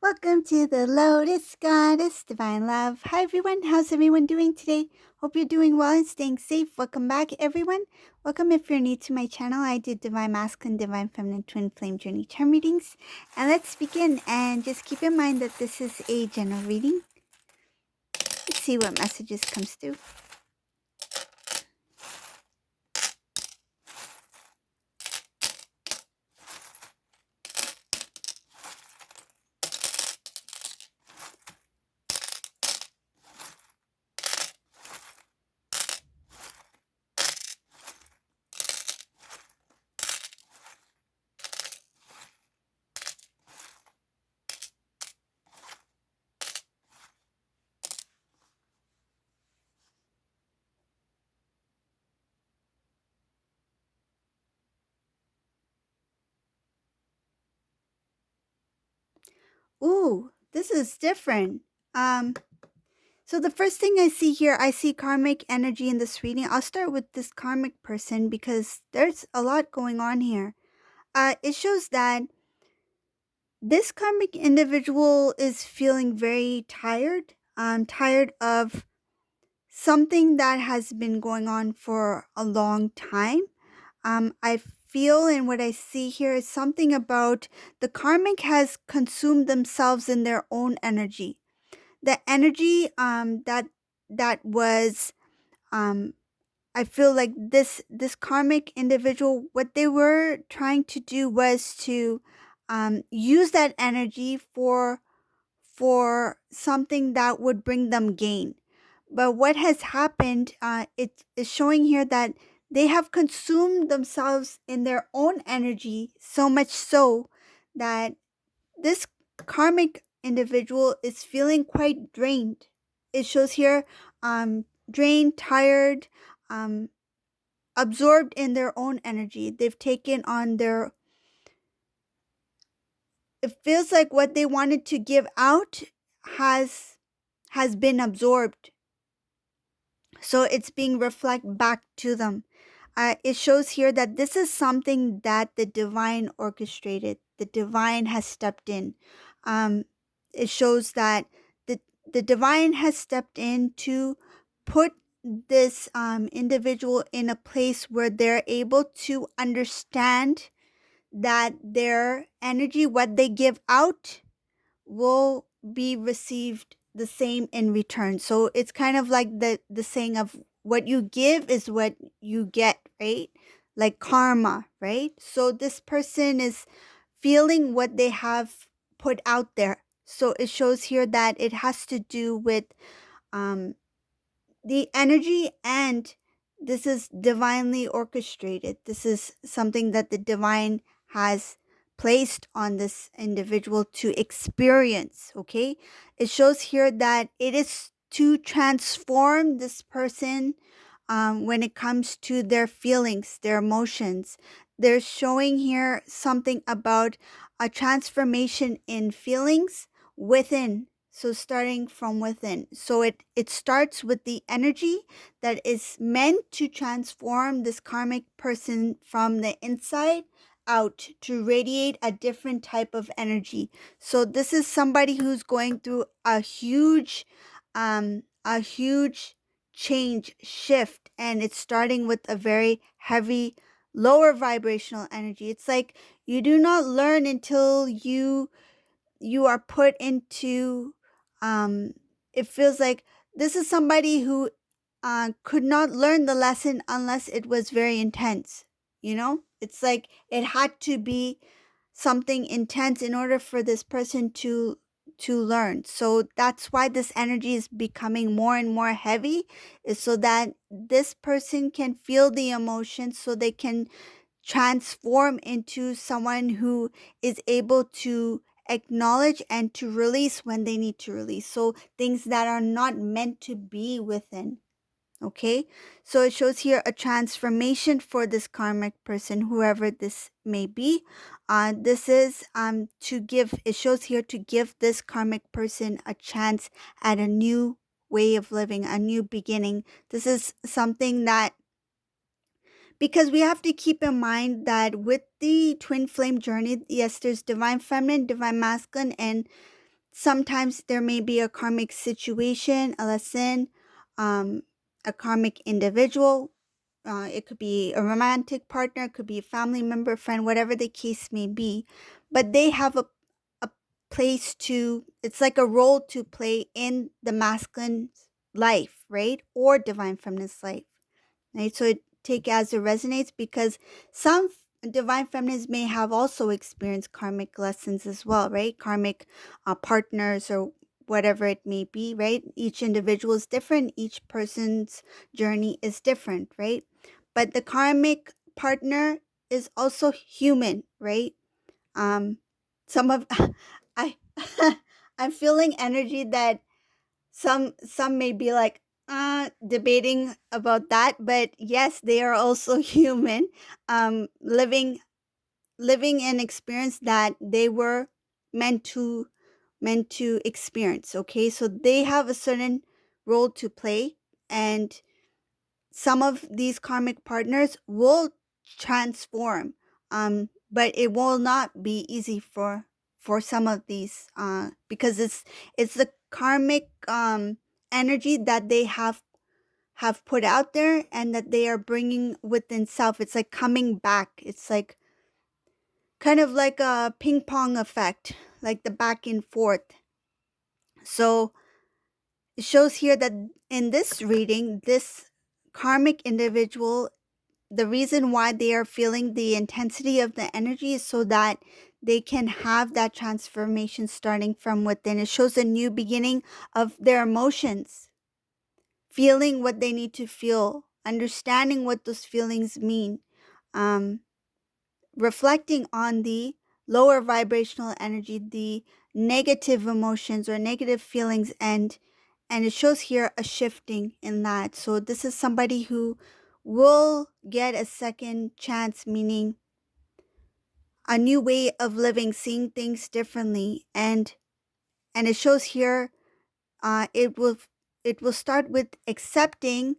Welcome to the Lotus Goddess Divine Love. Hi everyone, how's everyone doing today? Hope you're doing well and staying safe. Welcome back everyone. Welcome if you're new to my channel. I do Divine Masculine, Divine Feminine, Twin Flame Journey Charm readings. And let's begin, and just keep in mind that this is a general reading. Let's see what messages comes through. Ooh, this is different. So the first thing I see here, I see karmic energy in this reading. I'll start with this karmic person because there's a lot going on here. It shows that this karmic individual is feeling very tired. Tired of something that has been going on for a long time. I feel, and what I see here is something about the karmic has consumed themselves in their own energy. The energy that was I feel like this karmic individual, what they were trying to do was to use that energy for something that would bring them gain. But what has happened, it is showing here that they have consumed themselves in their own energy, so much so that this karmic individual is feeling quite drained. It shows here drained, tired, um, absorbed in their own energy. They've taken on their, it feels like what they wanted to give out has been absorbed. So it's being reflected back to them. It shows here that this is something that the divine orchestrated. The divine has stepped in. It shows that the divine has stepped in to put this individual in a place where they're able to understand that their energy, what they give out, will be received the same in return. So it's kind of like the saying of what you give is what you get, right? Like karma, right? So this person is feeling what they have put out there. So it shows here that it has to do with um, the energy, and this is divinely orchestrated. This is something that the divine has placed on this individual to experience. Okay, it shows here that it is to transform this person when it comes to their feelings, their emotions. They're showing here something about a transformation in feelings within. So starting from within. So it starts with the energy that is meant to transform this karmic person from the inside out, to radiate a different type of energy. So this is somebody who's going through a huge change, shift, and it's starting with a very heavy, lower vibrational energy. It's like you do not learn until you are put into it feels like this is somebody who could not learn the lesson unless it was very intense. It's like it had to be something intense in order for this person to learn. So that's why this energy is becoming more and more heavy, is so that this person can feel the emotions, so they can transform into someone who is able to acknowledge and to release when they need to release. So things that are not meant to be within. Okay, so it shows here a transformation for this karmic person, whoever this may be. This is to give, it shows here to give this karmic person a chance at a new way of living, a new beginning. This is something that, because we have to keep in mind that with the twin flame journey, yes, there's divine feminine, divine masculine, and sometimes there may be a karmic situation, a lesson, a karmic individual. It could be a romantic partner, it could be a family member, friend, whatever the case may be. But they have a place to, it's like a role to play in the masculine life, right? Or divine feminine's life, right? So take as it resonates, because some divine feminines may have also experienced karmic lessons as well, right? Karmic partners or whatever it may be, right? Each individual is different. Each person's journey is different, right? But the karmic partner is also human, right? Some of I I'm feeling energy that some may be like debating about that, but yes, they are also human, living an experience that they were meant to experience. Okay, so they have a certain role to play, and some of these karmic partners will transform, but it will not be easy for some of these, because it's the karmic energy that they have put out there and that they are bringing within self. It's like coming back. It's like kind of like a ping pong effect, like the back and forth. So it shows here that in this reading, this karmic individual, the reason why they are feeling the intensity of the energy is so that they can have that transformation starting from within. It shows a new beginning of their emotions, feeling what they need to feel, understanding what those feelings mean, um, reflecting on the lower vibrational energy, the negative emotions or negative feelings, and it shows here a shifting in that. So this is somebody who will get a second chance, meaning a new way of living, seeing things differently, and it shows here, it will start with accepting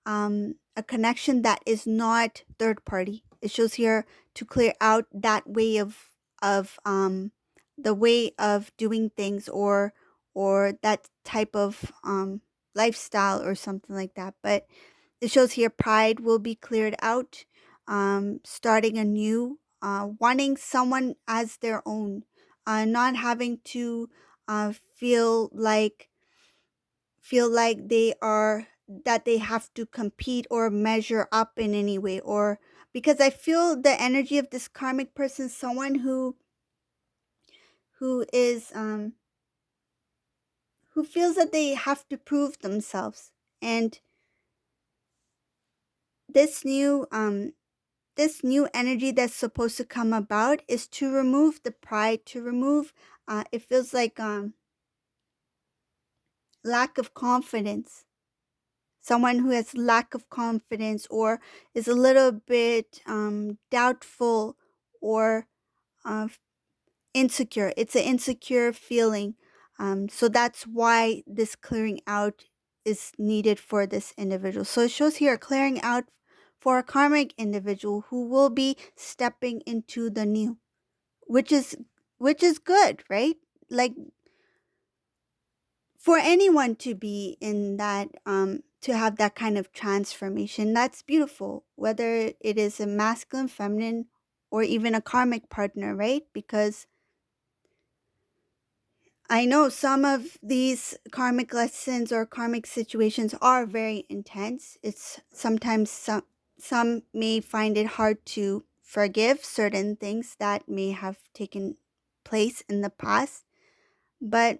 a connection that is not third party. It shows here to clear out that way of the way of doing things, or that type of lifestyle or something like that. But it shows here pride will be cleared out, starting anew, wanting someone as their own, not having to feel like they are, that they have to compete or measure up in any way, or because I feel the energy of this karmic person, someone who is who feels that they have to prove themselves. And this new energy that's supposed to come about is to remove the pride, to remove, it feels like lack of confidence. Someone who has lack of confidence or is a little bit doubtful, or uh, insecure. It's an insecure feeling. So that's why this clearing out is needed for this individual. So it shows here clearing out for a karmic individual who will be stepping into the new, which is good, right? Like for anyone to be in that, to have that kind of transformation, that's beautiful, whether it is a masculine, feminine, or even a karmic partner, right? Because I know some of these karmic lessons or karmic situations are very intense. It's sometimes some may find it hard to forgive certain things that may have taken place in the past, but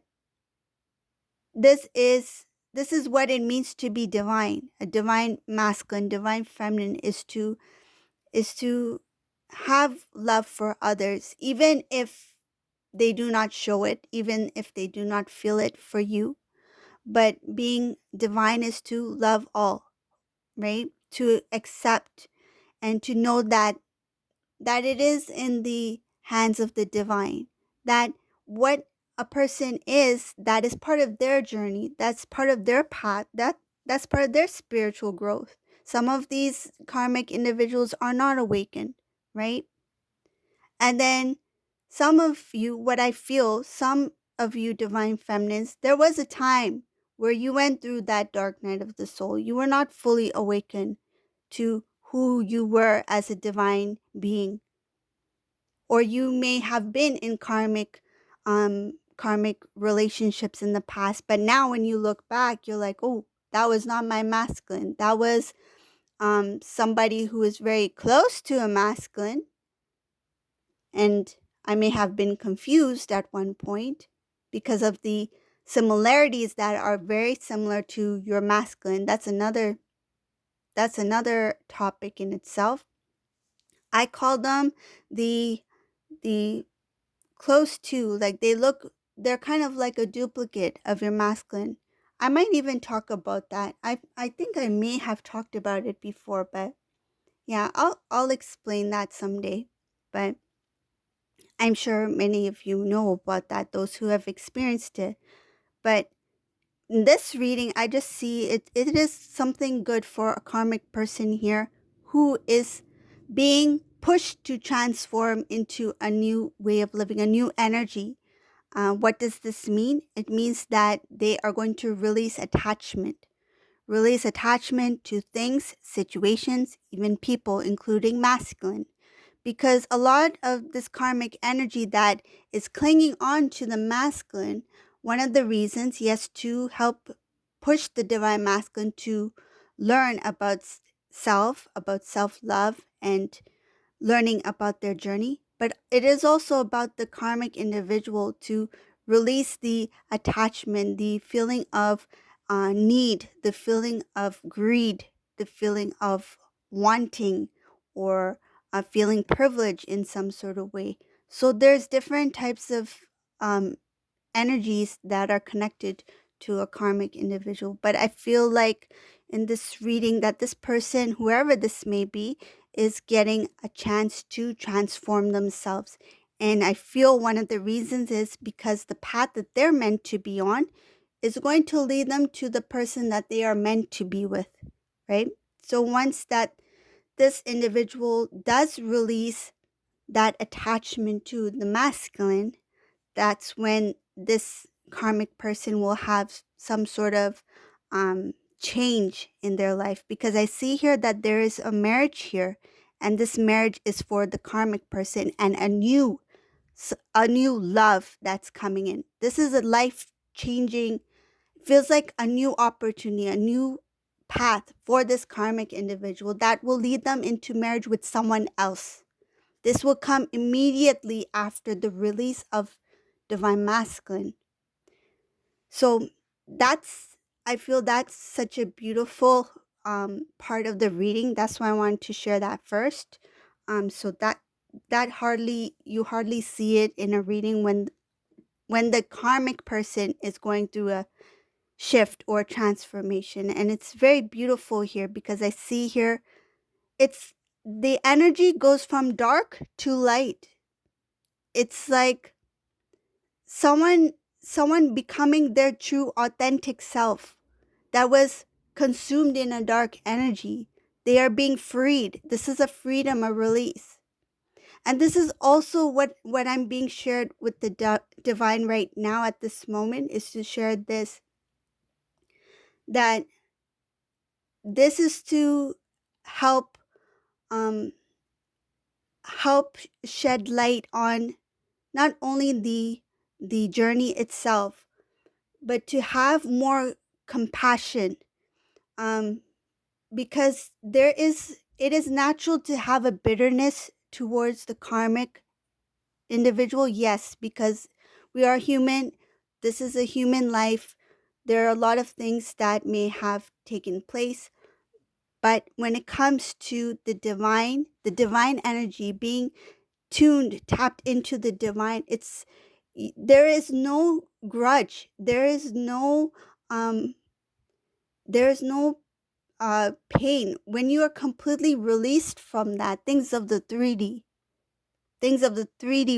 this is what it means to be divine. A divine masculine, divine feminine is to have love for others, even if they do not show it, even if they do not feel it for you. But being divine is to love all, right? To accept and to know that it is in the hands of the divine, that what a person is, that is part of their journey, that's part of their path, that's part of their spiritual growth. Some of these karmic individuals are not awakened, right? And then some of you, what I feel, some of you divine feminines, there was a time where you went through that dark night of the soul. You were not fully awakened to who you were as a divine being, or you may have been in karmic relationships in the past, but now when you look back, you're like, oh, that was not my masculine. That was somebody who is very close to a masculine, and I may have been confused at one point because of the similarities that are very similar to your masculine. That's another topic in itself. I call them the the close to, like, they're kind of like a duplicate of your masculine. I might even talk about that. I think I may have talked about it before, but yeah, I'll explain that someday. But I'm sure many of you know about that, those who have experienced it. But in this reading, I just see it is something good for a karmic person here who is being pushed to transform into a new way of living, a new energy. What does this mean? It means that they are going to release attachment to things, situations, even people, including masculine. Because a lot of this karmic energy that is clinging on to the masculine, one of the reasons, yes, to help push the divine masculine to learn about about self love, and learning about their journey, but it is also about the karmic individual to release the attachment, the feeling of need, the feeling of greed, the feeling of wanting, or feeling privilege in some sort of way. So there's different types of um, energies that are connected to a karmic individual. But I feel like in this reading that this person, whoever this may be, is getting a chance to transform themselves. And I feel one of the reasons is because the path that they're meant to be on is going to lead them to the person that they are meant to be with, right? So once that this individual does release that attachment to the masculine, that's when this karmic person will have some sort of change in their life, because I see here that there is a marriage here, and this marriage is for the karmic person, and a new love that's coming in. This is a life changing, feels like a new opportunity, a new path for this karmic individual that will lead them into marriage with someone else. This will come immediately after the release of divine masculine. So that's, I feel that's such a beautiful part of the reading. That's why I wanted to share that first. So that hardly, you hardly see it in a reading when the karmic person is going through a shift or transformation, and it's very beautiful here because I see here it's the energy goes from dark to light. It's like someone someone becoming their true authentic self that was consumed in a dark energy. They are being freed. This is a freedom, a release. And this is also what I'm being shared with the divine right now at this moment, is to share this, that this is to help um help shed light on not only the journey itself, but to have more compassion, um, because it is natural to have a bitterness towards the karmic individual. Yes, because we are human. This is a human life. There are a lot of things that may have taken place, but when it comes to the divine energy being tuned, tapped into the divine, there is no grudge. Um there is no pain when you are completely released from that things of the 3D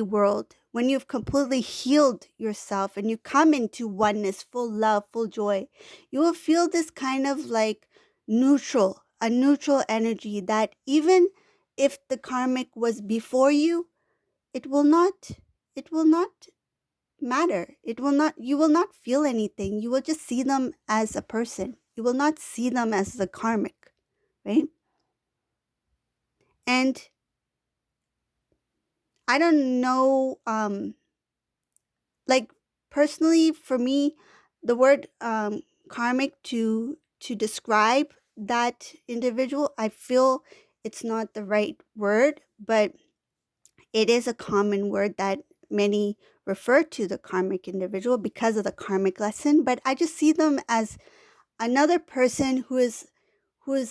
world. When you've completely healed yourself and you come into oneness, full love, full joy, you will feel this kind of like a neutral energy that even if the karmic was before you, it will not, it will not matter. It will not, you will not feel anything. You will just see them as a person. You will not see them as the karmic, right? And I don't know, like personally for me, the word karmic to describe that individual, I feel it's not the right word, but it is a common word that many refer to the karmic individual because of the karmic lesson. But I just see them as another person who is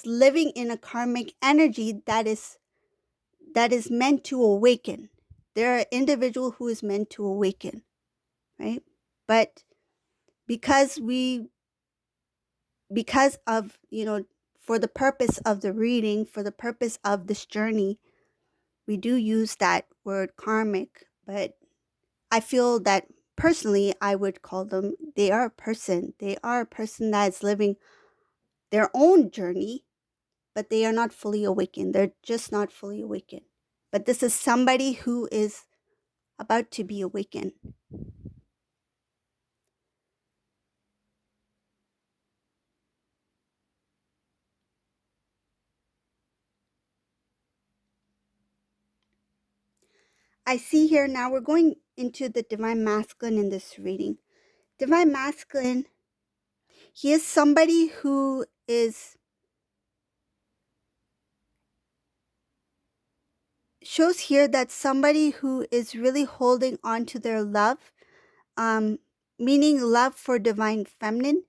living in a karmic energy that is meant to awaken. They're an individual who is meant to awaken, right? But because we because of, for the purpose of the reading, for the purpose of this journey, we do use that word karmic, but I feel that personally I would call them, they are a person. They are a person that is living their own journey, but they are not fully awakened. They're just not fully awakened. But this is somebody who is about to be awakened. I see here now we're going into the divine masculine in this reading. Divine masculine, he is somebody who is shows here that somebody who is really holding on to their love, um, meaning love for divine feminine.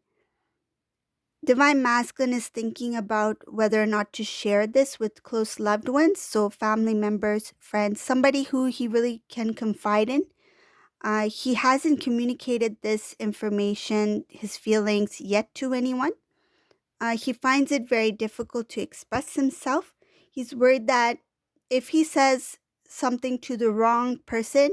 Divine masculine is thinking about whether or not to share this with close loved ones, so family members, friends, somebody who he really can confide in. He hasn't communicated this information, his feelings, yet to anyone. He finds it very difficult to express himself. He's worried that if he says something to the wrong person,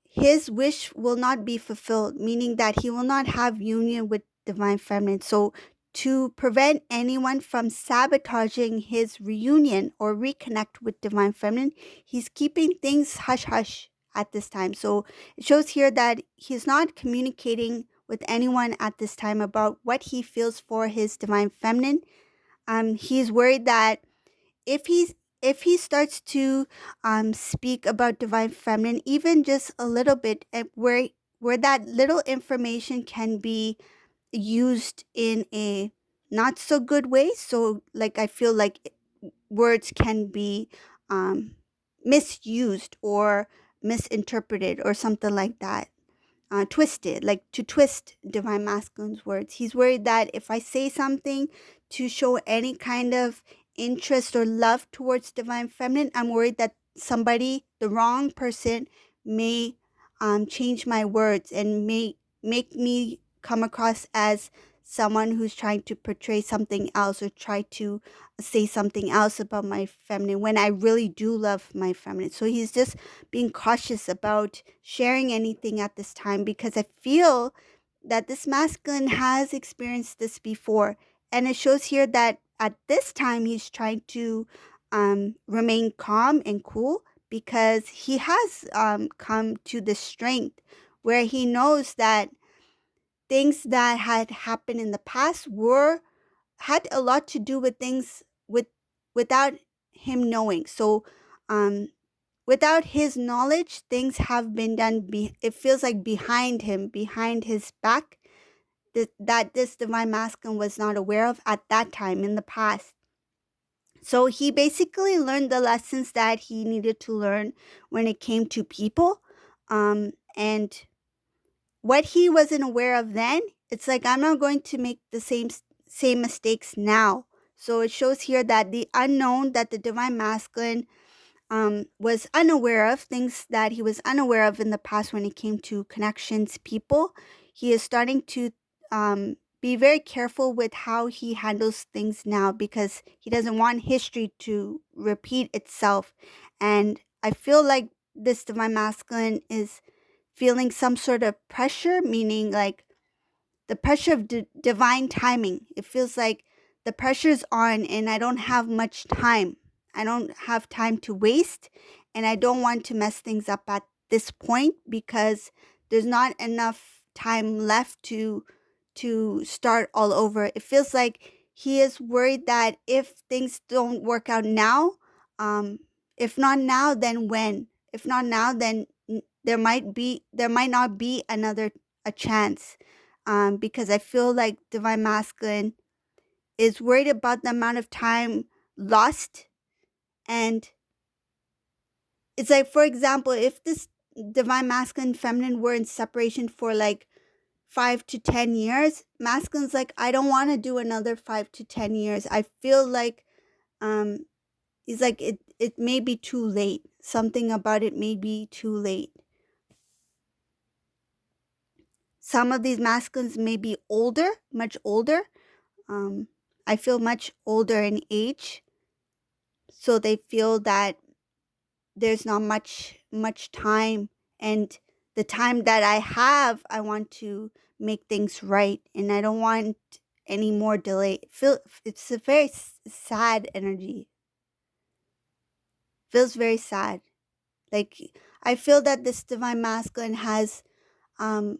his wish will not be fulfilled, meaning that he will not have union with divine feminine. So, to prevent anyone from sabotaging his reunion or reconnect with divine feminine, he's keeping things hush hush at this time. So, it shows here that he's not communicating with anyone at this time about what he feels for his divine feminine. He's worried that if he's if he starts to speak about divine feminine even just a little bit, where that little information can be used in a not so good way, so like I feel like words can be um, misused or misinterpreted or something like that, twisted, like to twist divine masculine's words. He's worried that if I say something to show any kind of interest or love towards divine feminine, I'm worried that somebody, the wrong person, may change my words and may make me come across as someone who's trying to portray something else or try to say something else about my feminine when I really do love my feminine. So he's just being cautious about sharing anything at this time because I feel that this masculine has experienced this before. And it shows here that at this time he's trying to remain calm and cool because he has come to the strength where he knows that things that had happened in the past were had a lot to do with things without him knowing. So um without his knowledge, things have been done. It feels like behind him, behind his back, that this divine masculine was not aware of at that time in the past. So he basically learned the lessons that he needed to learn when it came to people. And what he wasn't aware of then, it's like I'm not going to make the same mistakes now. So it shows here that the unknown that the divine masculine was unaware of, things that he was unaware of in the past when it came to connections, people. He is starting to be very careful with how he handles things now because he doesn't want history to repeat itself. And I feel like this divine masculine is feeling some sort of pressure, meaning like the pressure of divine timing. It feels like the pressure's on and I don't have much time. I don't have time to waste and I don't want to mess things up at this point because there's not enough time left to start all over. It feels like he is worried that if things don't work out now, um, if not now, then when? If not now, then there might not be another a chance. Because I feel like Divine Masculine is worried about the amount of time lost. And it's like, for example, if this Divine Masculine Feminine were in separation for like 5 to 10 years, masculine's like, I don't want to do another 5 to 10 years. I feel like um he's like, it may be too late. Something about it may be too late. Some of these masculines may be older, much older. um I feel much older in age, so they feel that there's not much time, and the time that I have, I want to make things right, and I don't want any more delay. It's a very sad energy. Feels very sad. Like, I feel that this Divine Masculine um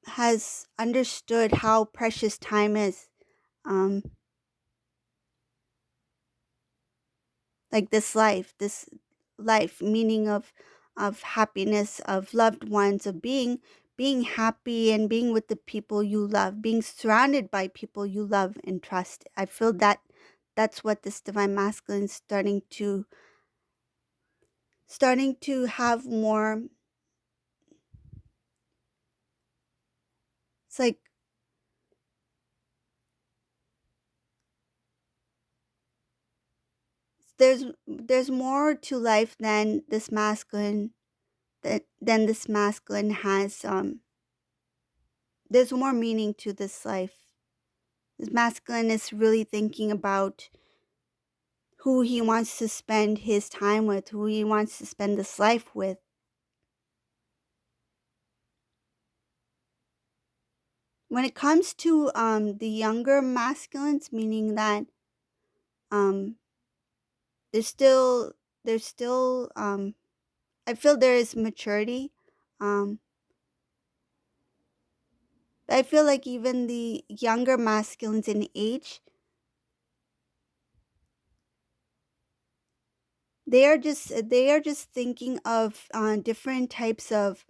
has understood how precious time is. um like this life, meaning of happiness, of loved ones, of being happy and being with the people you love, being surrounded by people you love and trust. I feel that that's what this Divine Masculine is starting to have more. It's like there's more to life than this masculine, than this masculine has. There's more meaning to this life. This masculine is really thinking about who he wants to spend his time with, who he wants to spend this life with. When it comes to the younger masculines, meaning that um there's still I feel there is maturity. Um I feel like even the younger masculines in age, they are just thinking of different types of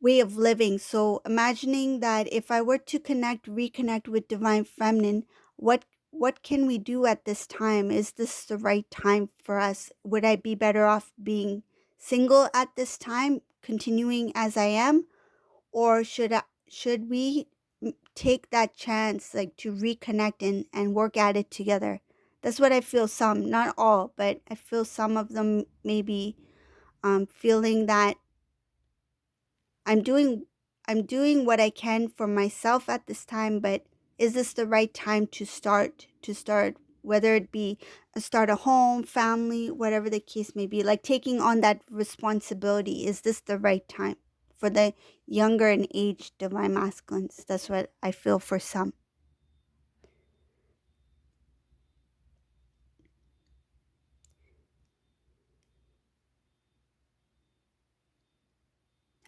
way of living. So imagining that if I were to reconnect with Divine Feminine, what can we do at this time? Is this the right time for us? Would I be better off being single at this time, continuing as I am, or should we take that chance, like, to reconnect and work at it together? That's what I feel. Some, not all, but I feel some of them maybe feeling that I'm doing I'm doing what I can for myself at this time, but is this the right time to start, whether it be start a home, family, whatever the case may be, like taking on that responsibility. Is this the right time for the younger in age Divine Masculines? That's what I feel for some.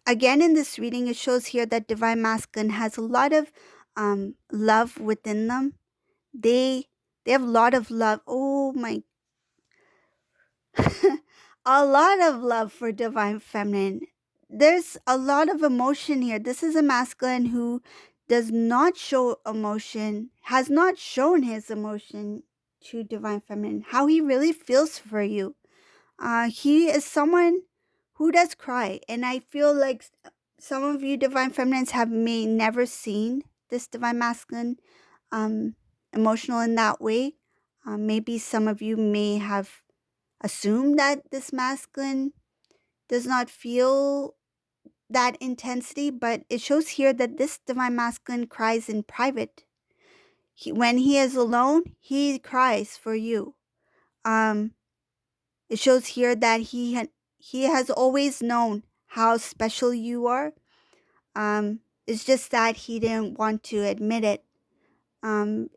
Again, in this reading, it shows here that Divine Masculine has a lot of love within them. They have a lot of love. Oh my, a lot of love for Divine Feminine. There's a lot of emotion here. This is a masculine who does not show emotion, has not shown his emotion to Divine Feminine, how he really feels for you. He is someone who does cry, and I feel like some of you Divine Feminines have may never seen this Divine Masculine um, emotional in that way. Maybe some of you may have assumed that this masculine does not feel that intensity, but it shows here that this Divine Masculine cries in private. When he is alone, he cries for you. Um, It shows here that he has always known how special you are. It's just that he didn't want to admit it.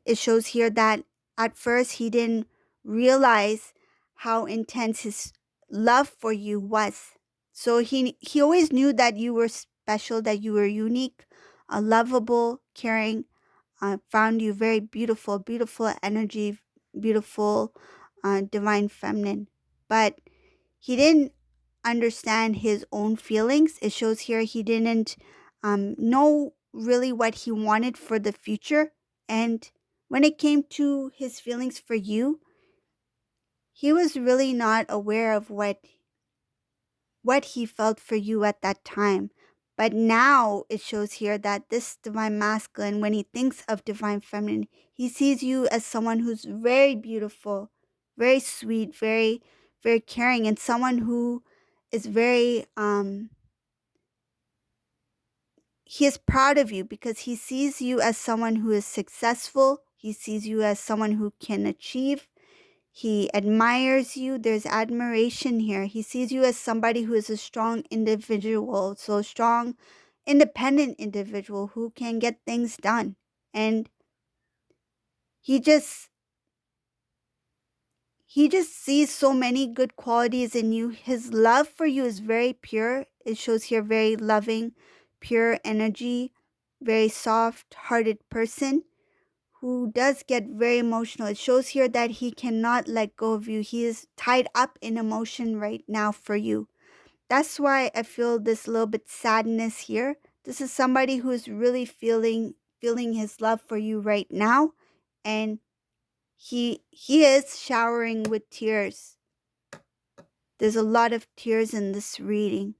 It shows here that at first he didn't realize how intense his love for you was. So he always knew that you were special, that you were unique, lovable, caring, found you very beautiful, beautiful energy, beautiful, divine feminine. But he didn't understand his own feelings. It shows here he didn't know really what he wanted for the future. And when it came to his feelings for you, he was really not aware of what he felt for you at that time. But now it shows here that this divine masculine, when he thinks of divine feminine, he sees you as someone who's very beautiful, very sweet, very, very caring, and someone who is very, he is proud of you because he sees you as someone who is successful. He sees you as someone who can achieve. He admires you. There's admiration here. He sees you as somebody who is a strong individual, so strong, independent individual who can get things done. And he just he just sees so many good qualities in you. His love for you is very pure. It shows here very loving, pure energy, very soft-hearted person who does get very emotional. It shows here that he cannot let go of you. He is tied up in emotion right now for you. That's why I feel this little bit sadness here. This is somebody who is really feeling his love for you right now, and he is showering with tears. There's a lot of tears in this reading.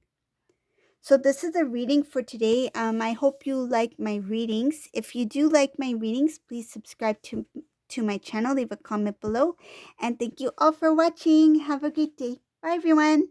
So this is the reading for today. I hope you like my readings. If you do like my readings, please subscribe to my channel. Leave a comment below. And thank you all for watching. Have a great day. Bye, everyone.